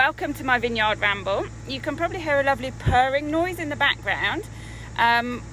welcome to my vineyard ramble. You can probably hear a lovely purring noise in the background,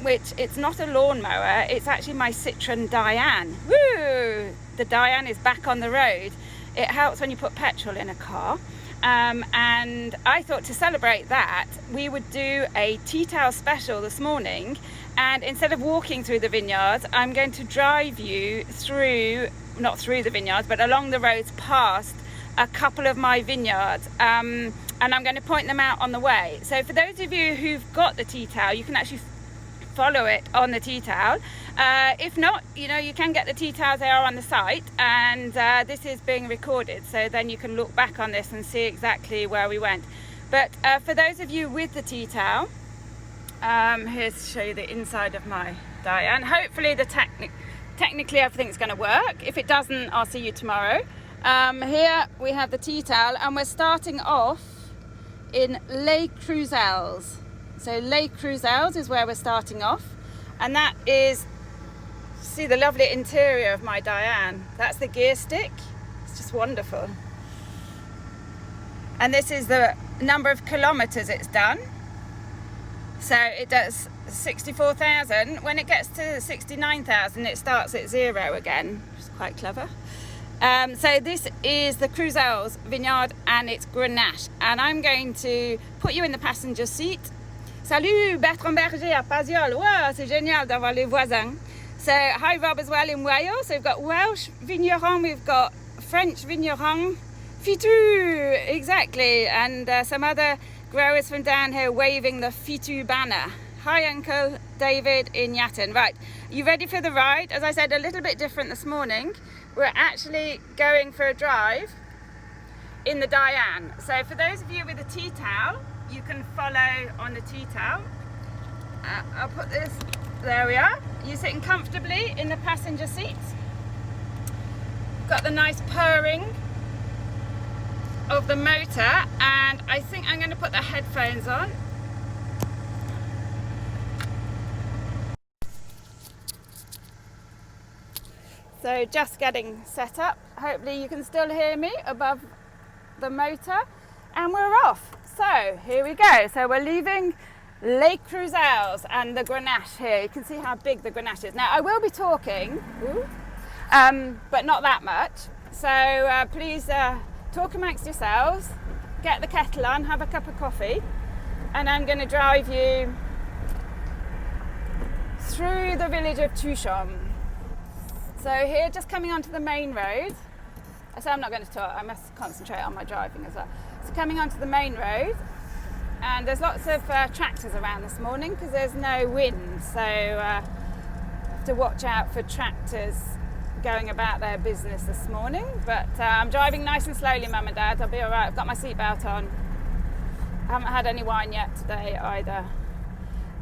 which it's not a lawnmower, it's actually my Citroen Dyane. Woo! The Dyane is back on the road. It helps when you put petrol in a car. And I thought to celebrate that, we would do a tea towel special this morning. And instead of walking through the vineyards, I'm going to drive you through, not through the vineyards, but along the roads past a couple of my vineyards, and I'm going to point them out on the way. So for those of you who've got the tea towel, you can actually follow it on the tea towel. If not, you know, you can get the tea towels, they are on the site, and this is being recorded, so then you can look back on this and see exactly where we went. But for those of you with the tea towel, here's to show you the inside of my Dyane. Hopefully technically everything's going to work. If it doesn't, I'll see you tomorrow. Here we have the tea towel, and we're starting off in Les Crouzels. So Les Crouzels is where we're starting off, and that is, see the lovely interior of my Dyane. That's the gear stick. It's just wonderful. And this is the number of kilometers it's done. So it does 64,000. When it gets to 69,000, it starts at 0 again, which is quite clever. So this is the Crouzels vineyard, and it's Grenache, and I'm going to put you in the passenger seat. Salut, Bertrand Berger à Paziol. Wow, c'est génial d'avoir les voisins. So hi Rob as well in Wales. So we've got Welsh vigneron, we've got French vigneron, Fitou, exactly, and some other growers from down here waving the Fitou banner. Hi Uncle David in Yatton. Right, you ready for the ride? As I said, a little bit different this morning. We're actually going for a drive in the Dyane. So for those of you with a tea towel, you can follow on the tea towel. I'll put this, there we are. You're sitting comfortably in the passenger seat. Got the nice purring of the motor, and I think I'm going to put the headphones on. So just getting set up. Hopefully you can still hear me above the motor, and we're off. So here we go. So we're leaving Les Crouzels and the Grenache here. You can see how big the Grenache is. Now I will be talking, but not that much. So please talk amongst yourselves, get the kettle on, have a cup of coffee, and I'm going to drive you through the village of Tuchan. So here, just coming onto the main road. I say I'm not going to talk, I must concentrate on my driving as well. So coming onto the main road, and there's lots of tractors around this morning because there's no wind, so have to watch out for tractors going about their business this morning. But I'm driving nice and slowly, Mum and Dad, I'll be all right. I've got my seatbelt on. I haven't had any wine yet today either.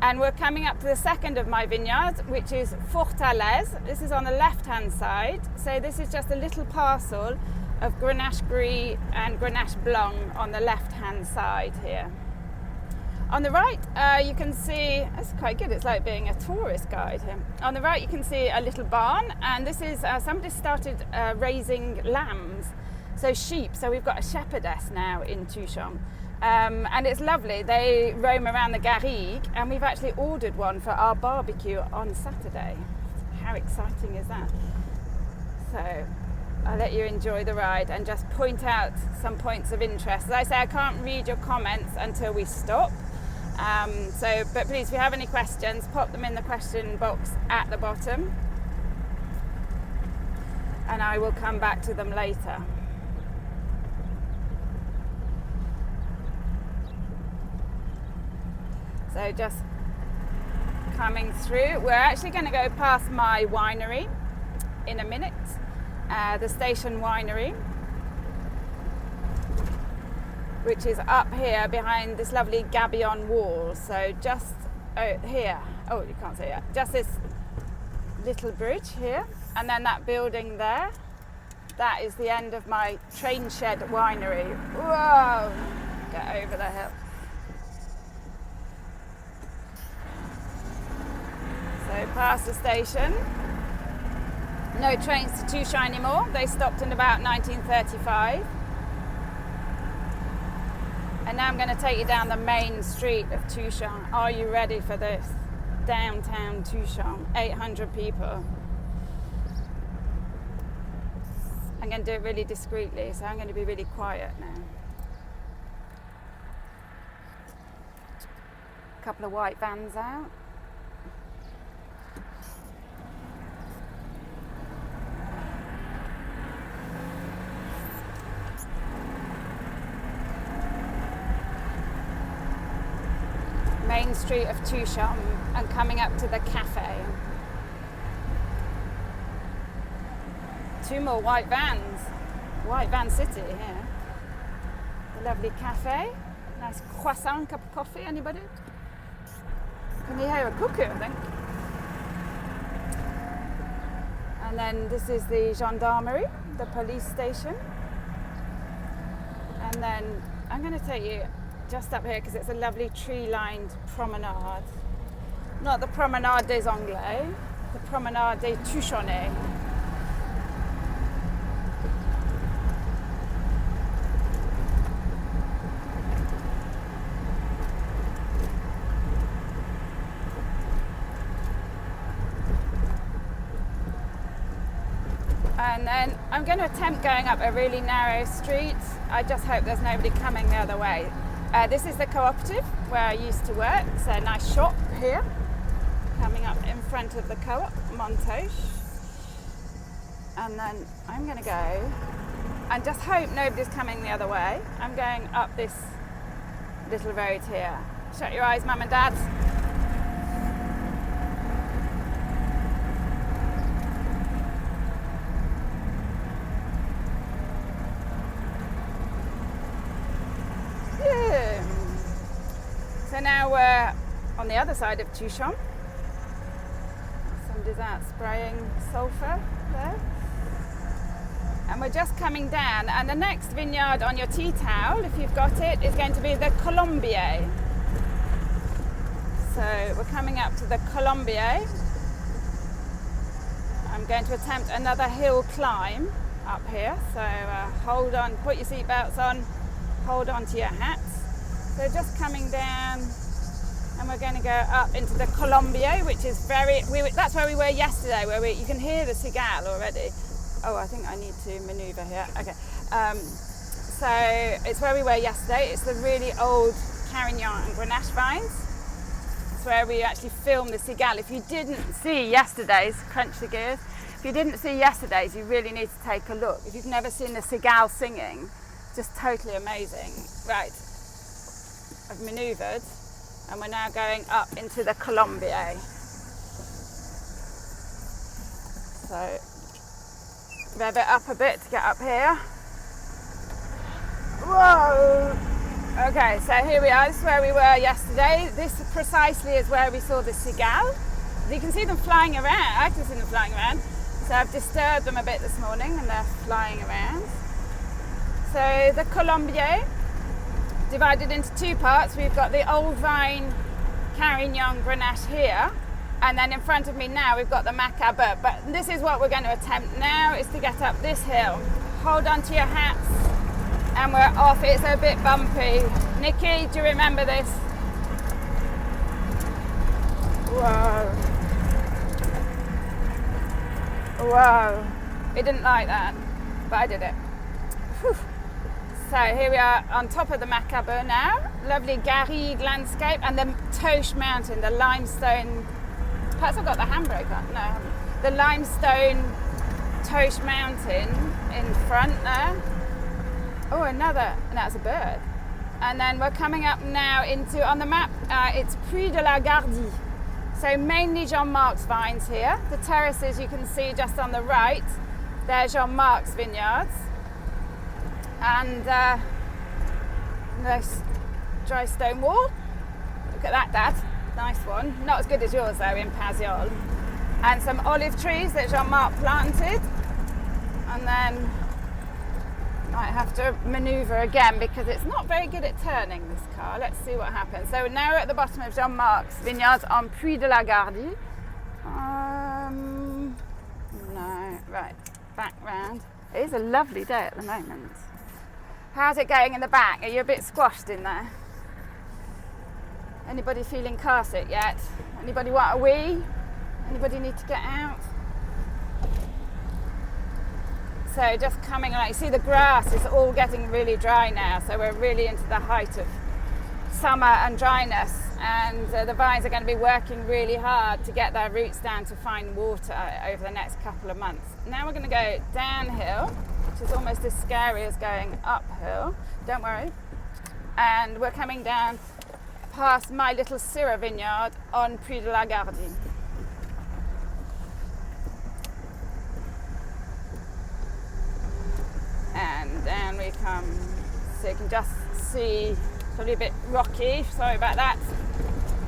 And we're coming up to the second of my vineyards, which is Fourtalaise. This is on the left-hand side. So this is just a little parcel of Grenache Gris and Grenache Blanc on the left-hand side here. On the right, you can see, that's quite good, it's like being a tourist guide here. On the right, you can see a little barn, and this is, somebody started raising lambs, so sheep. So we've got a shepherdess now in Tuchan. And it's lovely. They roam around the Gardie, and we've actually ordered one for our barbecue on Saturday. How exciting is that? So I'll let you enjoy the ride and just point out some points of interest. As I say, I can't read your comments until we stop. But please, if you have any questions, pop them in the question box at the bottom, and I will come back to them later. So just coming through, we're actually going to go past my winery in a minute, the Station Winery, which is up here behind this lovely gabion wall. So just here, oh you can't see it, just this little bridge here, and then that building there, that is the end of my train shed winery. Whoa, get over the hill. So past the station, no trains to Tuchan anymore. They stopped in about 1935. And now I'm going to take you down the main street of Tuchan. Are you ready for this? Downtown Tuchan, 800 people. I'm going to do it really discreetly, so I'm going to be really quiet now. A couple of white vans out. Main street of Tuchan and coming up to the cafe. 2 more white vans. White van city here. A lovely cafe. Nice croissant, cup of coffee. Anybody? Can you hear a cuckoo, I think? And then this is the gendarmerie, the police station. And then I'm going to take you just up here because it's a lovely tree-lined promenade. Not the Promenade des Anglais, the Promenade des Tuchanais. And then I'm going to attempt going up a really narrow street. I just hope there's nobody coming the other way. This is the cooperative where I used to work. It's a nice shop here, coming up in front of the co-op, Montoche. And then I'm going to go and just hope nobody's coming the other way. I'm going up this little road here. Shut your eyes, Mum and Dad. So now we're on the other side of Tuchan. Somebody's out spraying sulphur there. And we're just coming down, and the next vineyard on your tea towel, if you've got it, is going to be the Colombier. So we're coming up to the Colombier. I'm going to attempt another hill climb up here. So hold on, put your seatbelts on, hold on to your hats. So just coming down, and we're going to go up into the Colombier, which is that's where we were yesterday, where you can hear the cigale already. Oh, I think I need to manoeuvre here. Okay. So it's where we were yesterday. It's the really old Carignan and Grenache vines. It's where we actually filmed the cigale. If you didn't see yesterday's, crunch the gears, if you didn't see yesterday's, you really need to take a look. If you've never seen the cigale singing, just totally amazing. Right. I've manoeuvred, and we're now going up into the Colombier. So rev it up a bit to get up here. Whoa! Okay, so here we are. This is where we were yesterday. This precisely is where we saw the cigale. You can see them flying around. I can see them flying around. So I've disturbed them a bit this morning, and they're flying around. So the Colombier, divided into 2 parts. We've got the old vine Carignan Grenache here, and then in front of me now we've got the Macabre. But this is what we're going to attempt now, is to get up this hill. Hold on to your hats, and we're off. It's a bit bumpy. Nikki, do you remember this? Whoa. Whoa. It didn't like that, but I did it. Whew. So here we are on top of the Macabre now. Lovely Gardie landscape, and the Tuchan mountain, the limestone. Perhaps I've got the handbrake on. No, I haven't. The limestone Tuchan mountain in front there. Oh, another, and that's a bird. And then we're coming up now into, on the map, it's Puy de la Gardie. So mainly Jean-Marc's vines here. The terraces you can see just on the right, they're Jean-Marc's vineyards. And nice dry stone wall. Look at that, Dad. Nice one. Not as good as yours though in Paziol. And some olive trees that Jean-Marc planted. And then might have to manoeuvre again because it's not very good at turning, this car. Let's see what happens. So now we're at the bottom of Jean-Marc's vineyards on Puy de la Gardie. No, right, back round. It is a lovely day at the moment. How's it going in the back? Are you a bit squashed in there? Anybody feeling car sick yet? Anybody want a wee? Anybody need to get out? So just coming on, you see the grass is all getting really dry now, so we're really into the height of summer and dryness, and the vines are going to be working really hard to get their roots down to find water over the next couple of months. Now we're going to go downhill, which is almost as scary as going uphill, don't worry, and we're coming down past my little Syrah vineyard on Puy de la Gardie. And down we come, so you can just see, probably a bit rocky, sorry about that.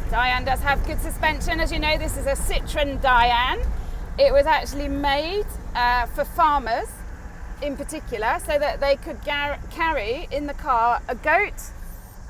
Dyane does have good suspension. As you know, this is a Citroen Dyane. It was actually made for farmers in particular, so that they could carry in the car a goat,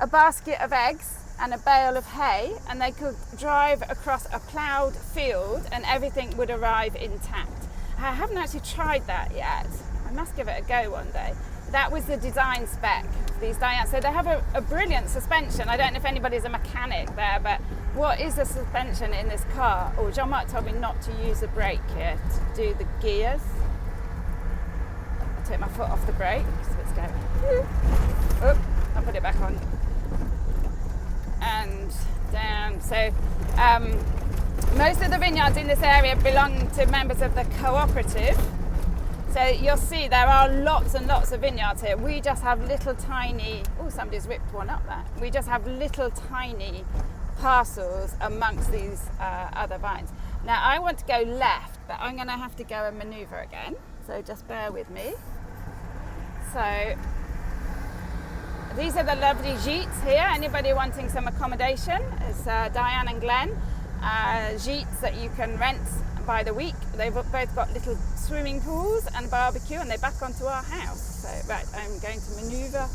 a basket of eggs and a bale of hay, and they could drive across a ploughed field and everything would arrive intact. I haven't actually tried that yet. I must give it a go one day. That was the design spec, these Dyanes. So they have a brilliant suspension. I don't know if anybody's a mechanic there, but what is the suspension in this car? Oh, Jean-Marc told me not to use the brake here to do the gears. I'll take my foot off the brake, it's a bit scary. Oh, I'll put it back on. And down. So most of the vineyards in this area belong to members of the cooperative. So you'll see there are lots and lots of vineyards here. We just have little tiny, oh, somebody's ripped one up there. We just have little tiny parcels amongst these other vines. Now I want to go left, but I'm going to have to go and maneuver again. So just bear with me. So these are the lovely gîtes here. Anybody wanting some accommodation? It's Dyane and Glenn. Gîtes that you can rent by the week. They've both got little swimming pools and barbecue, and they're back onto our house. So right, I'm going to maneuver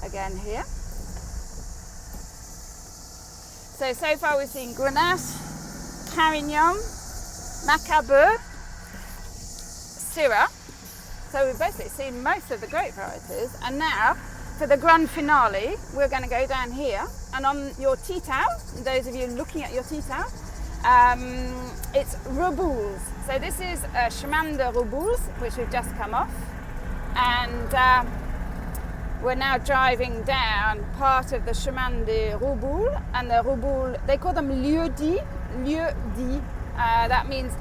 again here. So far we've seen Grenache, Carignan, Macabeu, Syrah. So we've basically seen most of the grape varieties, and now for the grand finale we're going to go down here, and on your tea towel, those of you looking at your tea towel, it's Rebouls. So this is Chemin de Rebouls, which we've just come off, and we're now driving down part of the Chemin de Rebouls, and the Rebouls, they call them lieux-dits. That means,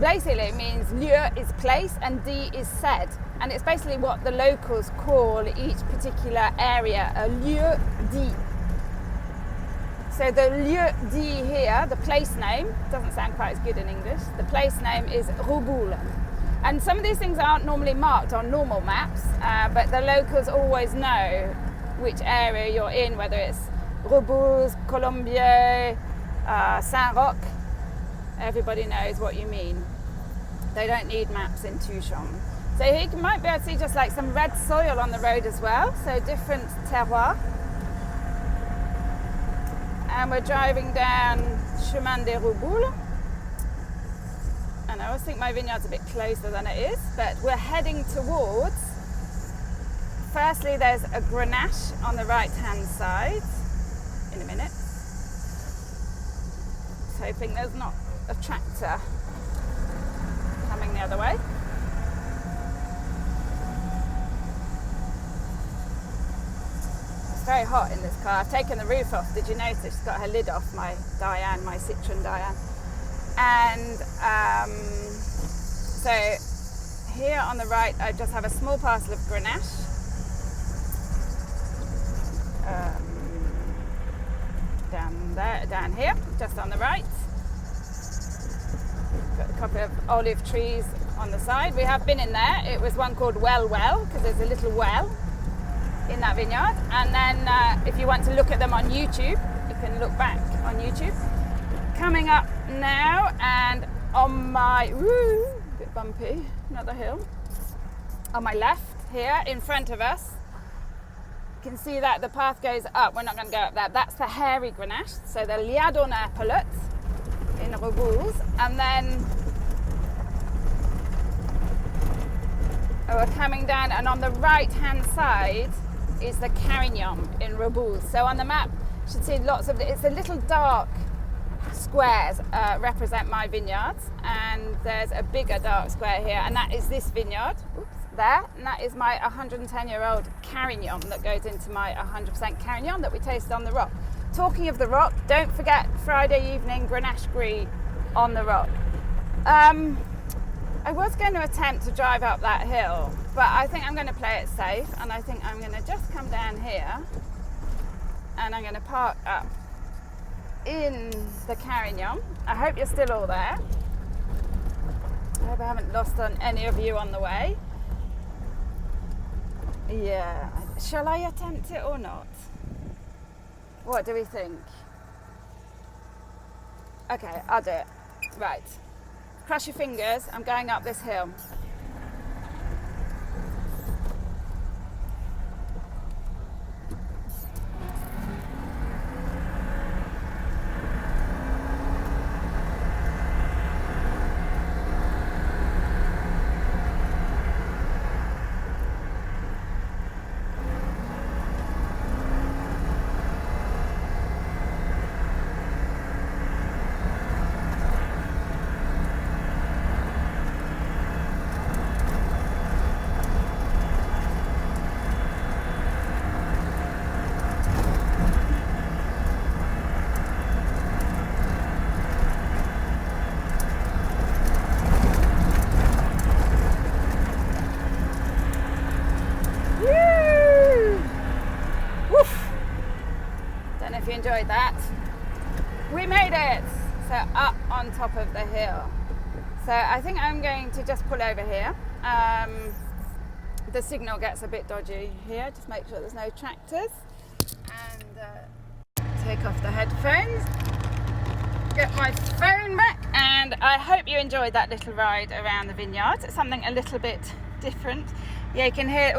basically it means lieu is place and dit is said, and it's basically what the locals call each particular area, a lieu-dit. So the lieu-dit here, the place name, doesn't sound quite as good in English, the place name is Rebouls. And some of these things aren't normally marked on normal maps, but the locals always know which area you're in, whether it's Rebouls, Colombier, Saint-Roch. Everybody knows what you mean. They don't need maps in Tuchan. So here you might be able to see just like some red soil on the road as well, so different terroir. And we're driving down Chemin de Rebouls. And I always think my vineyard's a bit closer than it is, but we're heading towards, firstly there's a Grenache on the right hand side, in a minute. Just hoping there's not a tractor coming the other way. It's very hot in this car. I've taken the roof off. Did you notice? She's got her lid off, my Dyane, my Citroen Dyane. And so here on the right, I just have a small parcel of Grenache. Down here, just on the right. Got a couple of olive trees on the side. We have been in there. It was one called Well, because there's a little well in that vineyard. And then if you want to look at them on YouTube, you can look back on YouTube. Coming up now, and on my, a bit bumpy, another hill. On my left here, in front of us, you can see that the path goes up. We're not going to go up there. That's the hairy Grenache, so the Liadona Pelote in Rebouls. And then we're coming down, and on the right hand side is the Carignan in Rebouls. So on the map you should see lots of, it's the little dark squares represent my vineyards, and there's a bigger dark square here, and that is this vineyard. Oops, there, and that is my 110-year-old Carignan that goes into my 100% Carignan that we tasted on the rock. Talking of the rock, don't forget Friday evening Grenache Gris on the rock. I was going to attempt to drive up that hill, but I think I'm going to play it safe, and I think I'm going to just come down here and I'm going to park up in the Carignan. I hope you're still all there. I hope I haven't lost on any of you on the way. Yeah, shall I attempt it or not? What do we think? Okay, I'll do it. Right. Cross your fingers, I'm going up this hill. Enjoyed that. We made it. So up on top of the hill. So I think I'm going to just pull over here. The signal gets a bit dodgy here. Just make sure there's no tractors. And take off the headphones. Get my phone back. And I hope you enjoyed that little ride around the vineyards. It's something a little bit different. Yeah, you can hear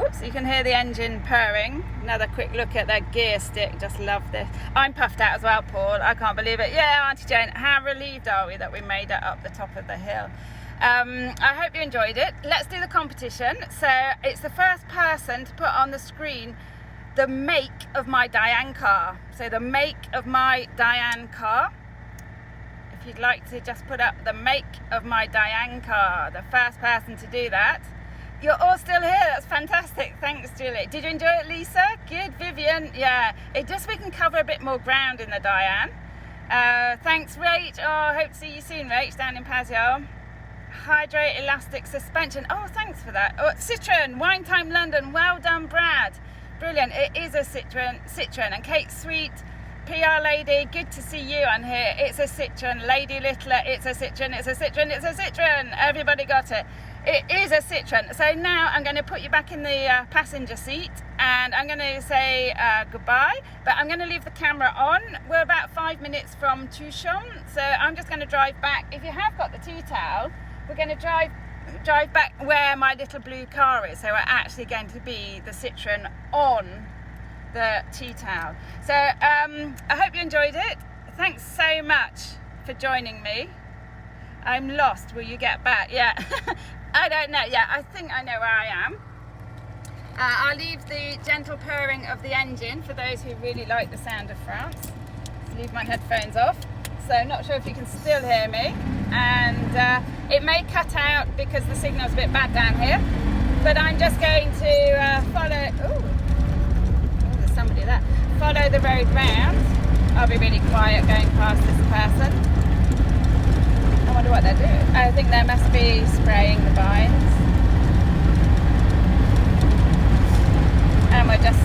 the engine purring. Another quick look at that gear stick. Just love this. I'm puffed out as well, Paul. I can't believe it. Yeah, Auntie Jane, how relieved are we that we made it up the top of the hill? I hope you enjoyed it. Let's do the competition. So it's the first person to put on the screen the make of my Dyane car. So the make of my Dyane car. If you'd like to just put up the make of my Dyane car, the first person to do that. You're all still here, that's fantastic. Thanks, Julie. Did you enjoy it, Lisa? Good, Vivian. Yeah, it just we can cover a bit more ground in the Dyane. Thanks, Rach. Oh, hope to see you soon, Rach, down in Pasio. Hydrate elastic suspension. Oh, thanks for that. Oh, Citroen, Wine Time London. Well done, Brad. Brilliant. It is a Citroen. And Kate Sweet, PR Lady, good to see you on here. It's a Citroen. Lady Littler, it's a Citroen. It's a Citroen. It's a Citroen. Everybody got it. It is a Citroen. So now I'm going to put you back in the passenger seat, and I'm going to say goodbye, but I'm going to leave the camera on. We're about 5 minutes from Tuchan, so I'm just going to drive back. If you have got the tea towel, we're going to drive back where my little blue car is. So we're actually going to be the Citroen on the tea towel. So I hope you enjoyed it. Thanks so much for joining me. I'm lost. Will you get back? Yeah. I don't know. Yeah, I think I know where I am. I'll leave the gentle purring of the engine for those who really like the sound of France. Let's leave my headphones off. So not sure if you can still hear me. And it may cut out because the signal's a bit bad down here. But I'm just going to follow... Oh, there's somebody there. Follow the road round. I'll be really quiet going past this person. I wonder what they're doing. I think they must be spraying the vines. And we're just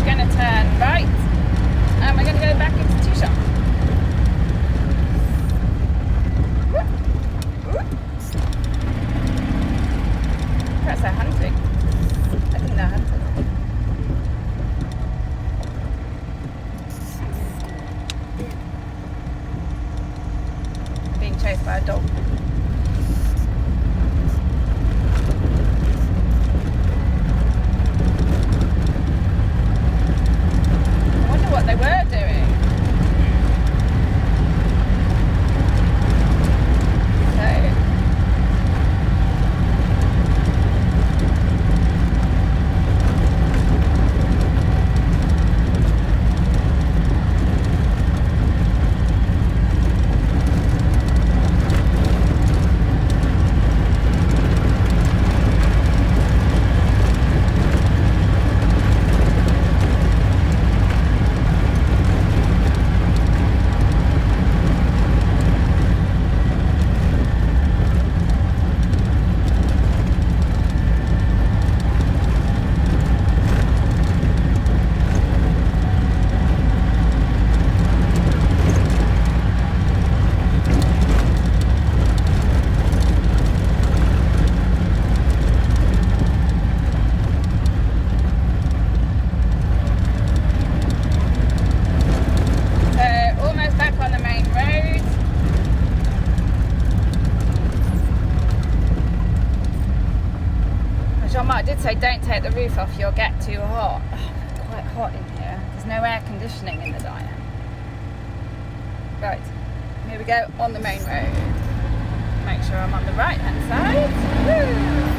going to turn right. And we're going to go back into Tuchan. Perhaps they're hunting. I think they're hunting. Being chased by a dog. I wonder what they were doing. So don't take the roof off, you'll get too hot. It's quite hot in here. There's no air conditioning in the Dyane. Right, here we go on the main road. Make sure I'm on the right hand side. Woo!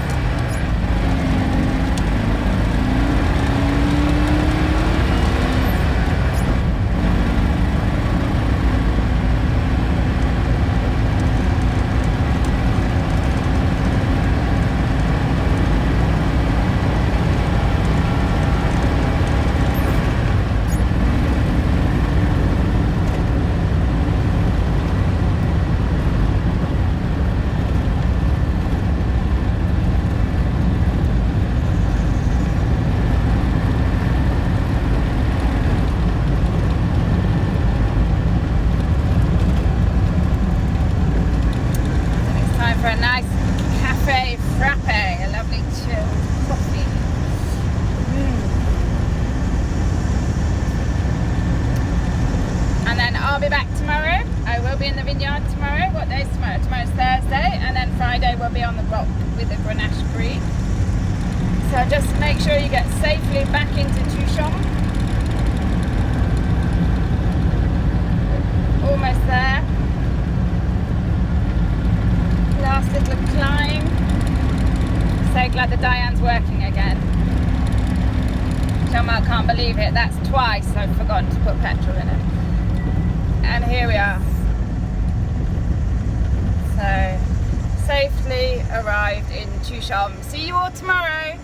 For a nice cafe frappe, a lovely chilled coffee. And then I'll be back tomorrow. I will be in the vineyard tomorrow. What day is tomorrow? Tomorrow's Thursday, and then Friday we'll be on the rock with the Grenache Brie. So just make sure you get safely back into Tuchan. Almost there. Last little climb. So glad the Dyane's working again. Jean-Marc can't believe it. That's twice I've forgotten to put petrol in it. And here we are. So safely arrived in Tuchan. See you all tomorrow.